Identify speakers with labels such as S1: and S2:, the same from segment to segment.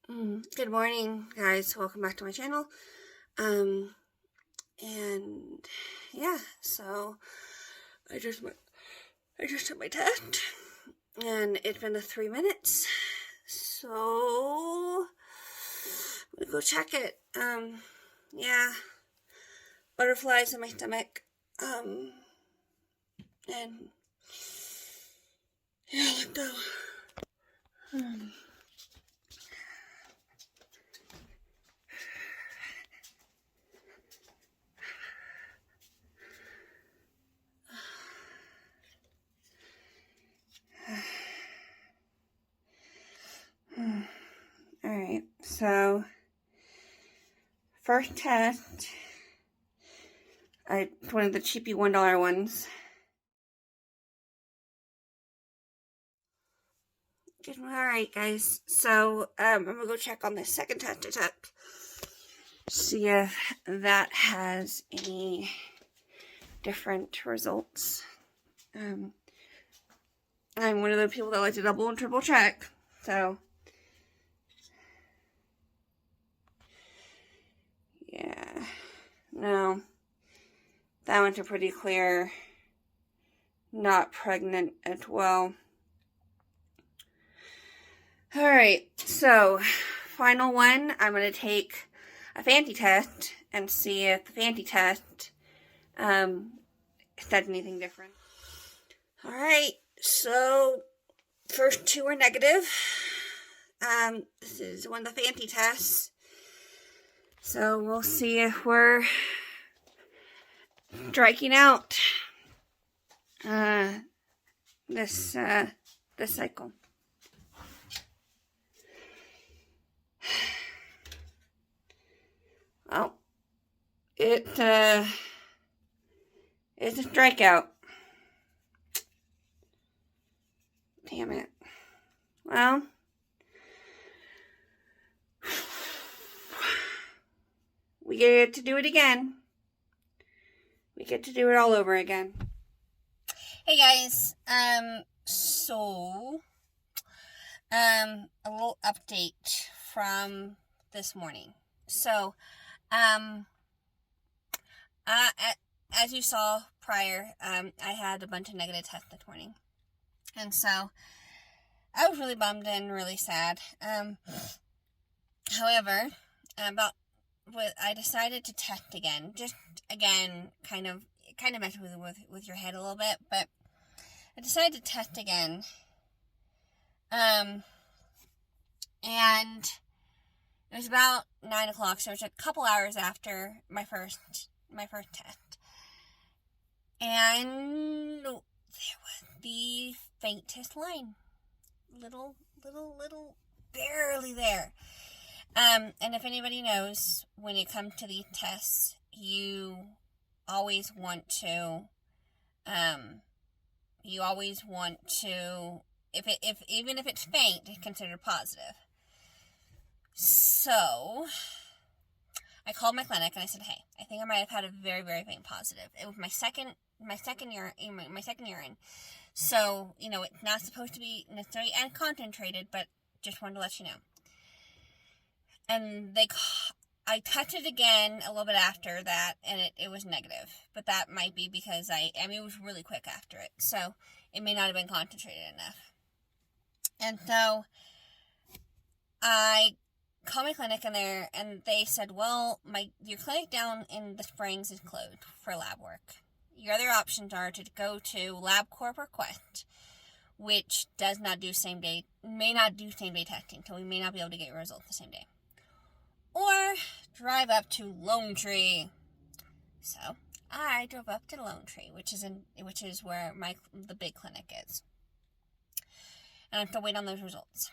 S1: Good morning, guys. Welcome back to my channel. And yeah, so I just took my test, and it's been the 3 minutes. So I'm gonna go check it. Yeah, butterflies in my stomach. And yeah, let go. Alright, so first test, one of the cheapy $1 ones. Alright, guys, so I'm gonna go check on the second test I took, see if that has any different results. I'm one of the people that like to double and triple check, so yeah, no, that one's a pretty clear not pregnant as well. Alright, so final one, I'm going to take a fancy test and see if the fancy test says anything different. Alright, so first two are negative. This is one of the fancy tests. So we'll see if we're striking out this cycle. Well, it's a strikeout. Damn it. Well, we get to do it again. We get to do it all over again. Hey guys, a little update from this morning. So, as you saw prior, I had a bunch of negative tests this morning. And so, I was really bummed and really sad. However, I decided to test again. Just, again, kind of mess with your head a little bit, but I decided to test again. And it was about 9 o'clock, so it was a couple hours after my first test. And there was the faintest line. Little, barely there. And if anybody knows, when it comes to these tests, you always want to, even if it's faint, it's considered positive. So, I called my clinic and I said, hey, I think I might have had a very, very faint positive. It was my second urine. So, it's not supposed to be necessarily unconcentrated, but just wanted to let you know. And I touched it again a little bit after that, and it was negative. But that might be because it was really quick after it. So, it may not have been concentrated enough. And so, I called my clinic and they said, well, your clinic down in the Springs is closed for lab work. Your other options are to go to LabCorp or Quest, which may not do same day testing, so we may not be able to get your results the same day. Or drive up to Lone Tree. So I drove up to Lone Tree, which is where the big clinic is. And I'm still waiting on those results.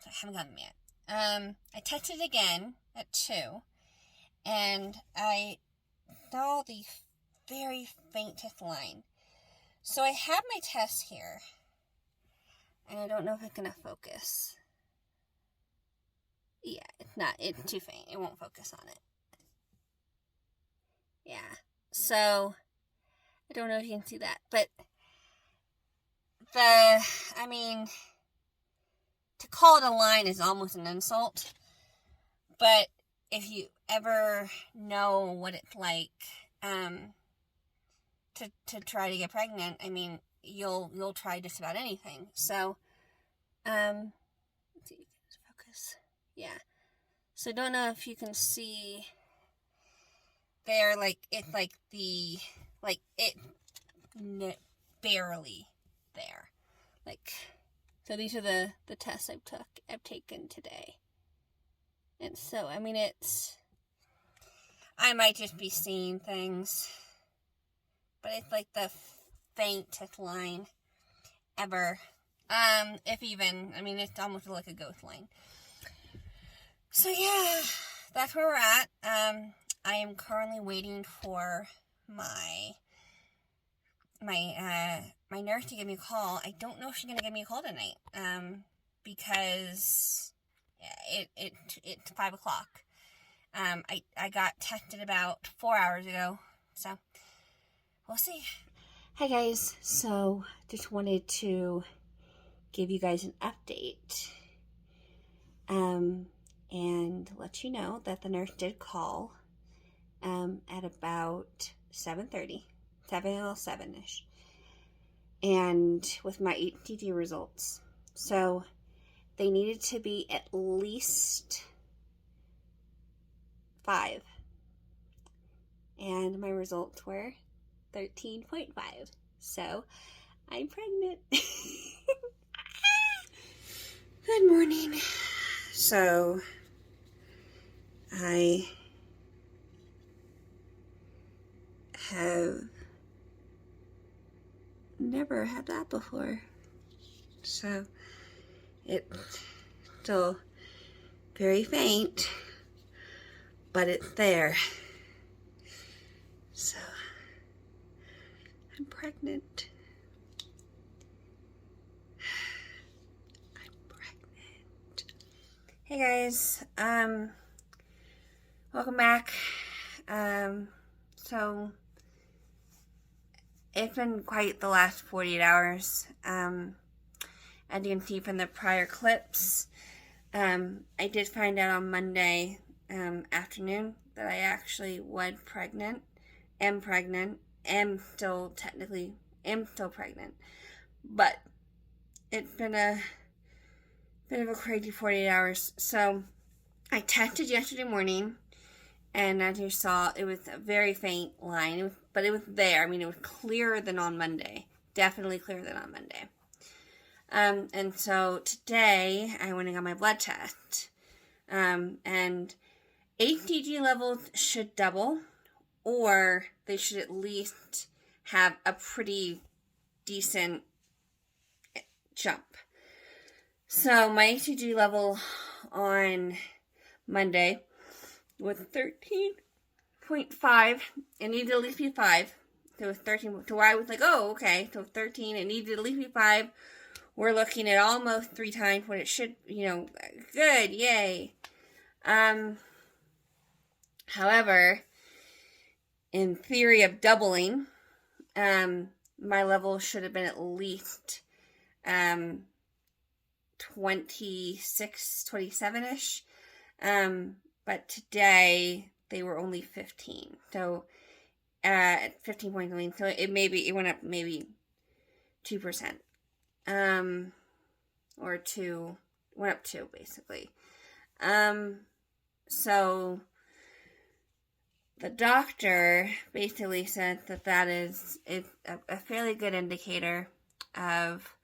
S1: So I haven't gotten them yet. I tested again at 2, and I saw the very faintest line. So I have my test here, and I don't know if it's going to focus. Yeah, it's too faint. It won't focus on it. Yeah, so I don't know if you can see that, but to call it a line is almost an insult. But if you ever know what it's like, to try to get pregnant, I mean, you'll try just about anything. So, let's see if you can focus. Yeah. So, I don't know if you can see there, like, it's like barely there. Like, so these are the tests I've taken today. And so, I mean, I might just be seeing things, but it's like the faintest line ever. If even, I mean, it's almost like a ghost line. So yeah, that's where we're at. I am currently waiting for my nurse to give me a call. I don't know if she's gonna give me a call tonight. Because it's 5 o'clock. I got tested about 4 hours ago, so we'll see. Hi guys, so just wanted to give you guys an update, and let you know that the nurse did call, at about 7:30, 7:07-ish, and with my HCG results. So they needed to be at least 5, and my results were 13.5. So I'm pregnant. Good morning. So I have never had that before. So it's still very faint, but it's there. So I'm pregnant. I'm pregnant. Hey guys, welcome back. So it's been quite the last 48 hours. As you can see from the prior clips, I did find out on Monday afternoon that I actually was pregnant, am still pregnant, but it's been a bit of a crazy 48 hours. So I tested yesterday morning, and as you saw, it was a very faint line, but it was there. I mean, it was clearer than on Monday, definitely clearer than on Monday. And so today I went and got my blood test, and HCG levels should double, or they should at least have a pretty decent jump. So my HCG level on Monday was 13.5. It needed to at least be 5. So it was 13. So I was like, oh, okay. So 13. It needed to at least be 5. We're looking at almost 3 times what it should, good, yay. However, in theory of doubling, my level should have been at least 26, 27-ish. But today they were only 15. So at 15.9, so it went up maybe 2%. Or 2, went up 2 basically. So the doctor basically said that is a fairly good indicator of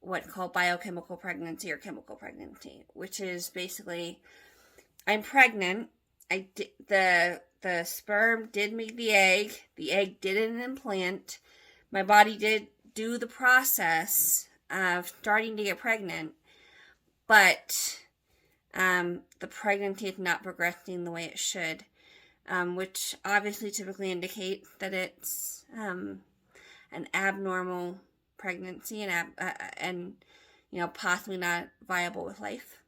S1: what's called biochemical pregnancy or chemical pregnancy, which is basically I'm pregnant. The sperm did make the egg did an implant. My body did do the process of starting to get pregnant, but the pregnancy is not progressing the way it should, which obviously typically indicates that it's an abnormal pregnancy and possibly not viable with life,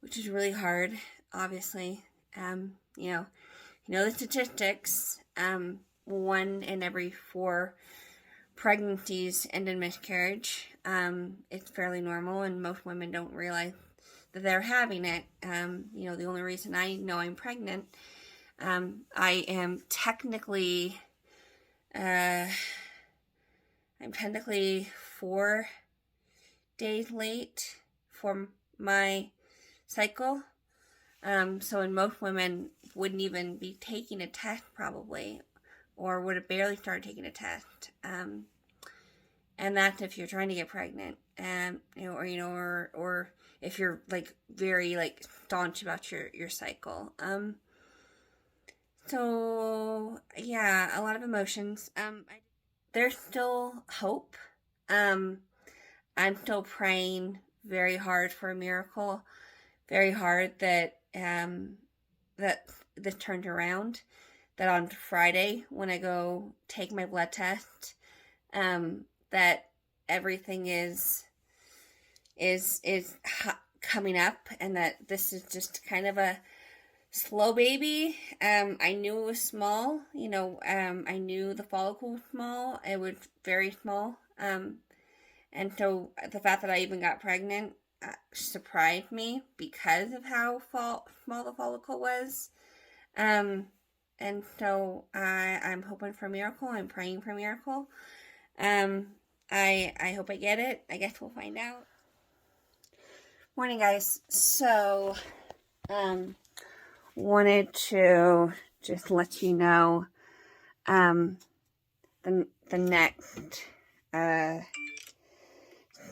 S1: which is really hard. Obviously, the statistics. 1 in every 4 pregnancies end in miscarriage. It's fairly normal, and most women don't realize that they're having it. You know, the only reason I know I'm pregnant, I am technically, I'm technically 4 days late for my cycle. So when most women wouldn't even be taking a test probably, or would have barely started taking a test. And that's if you're trying to get pregnant, or if you're like very like staunch about your cycle. So yeah, a lot of emotions. There's still hope. I'm still praying very hard for a miracle, very hard that that this turned around. That on Friday when I go take my blood test, that everything is coming up, and that this is just kind of a slow baby. I knew it was small. You know, I knew the follicle was small. It was very small. And so the fact that I even got pregnant surprised me because of how small the follicle was. And so I'm hoping for a miracle. I'm praying for a miracle. I hope I get it. I guess we'll find out. Morning, guys. So, wanted to just let you know, the next,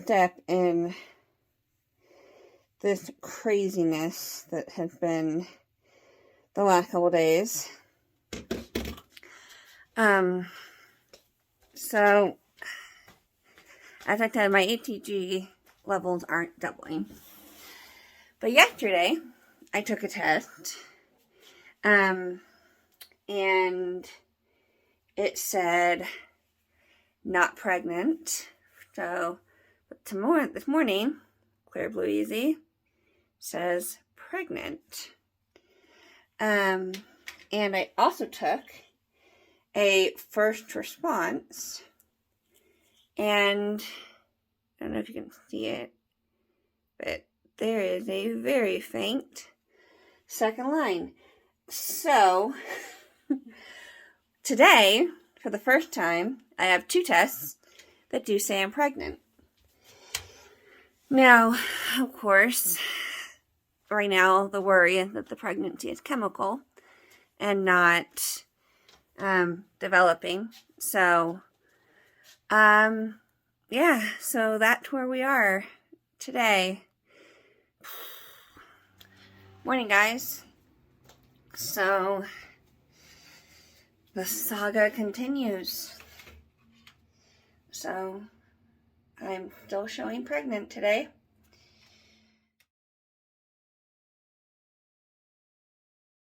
S1: step in this craziness that has been the last couple days. So, as I said, my ATG levels aren't doubling. But yesterday, I took a test, and it said not pregnant. So, this morning, Clear Blue Easy says pregnant. And I also took a first response, and I don't know if you can see it, but there is a very faint second line. So, today, for the first time, I have 2 tests that do say I'm pregnant. Now, of course, right now, the worry is that the pregnancy is chemical and not developing. So, yeah, so that's where we are today. Morning, guys. So, the saga continues. So, I'm still showing pregnant today.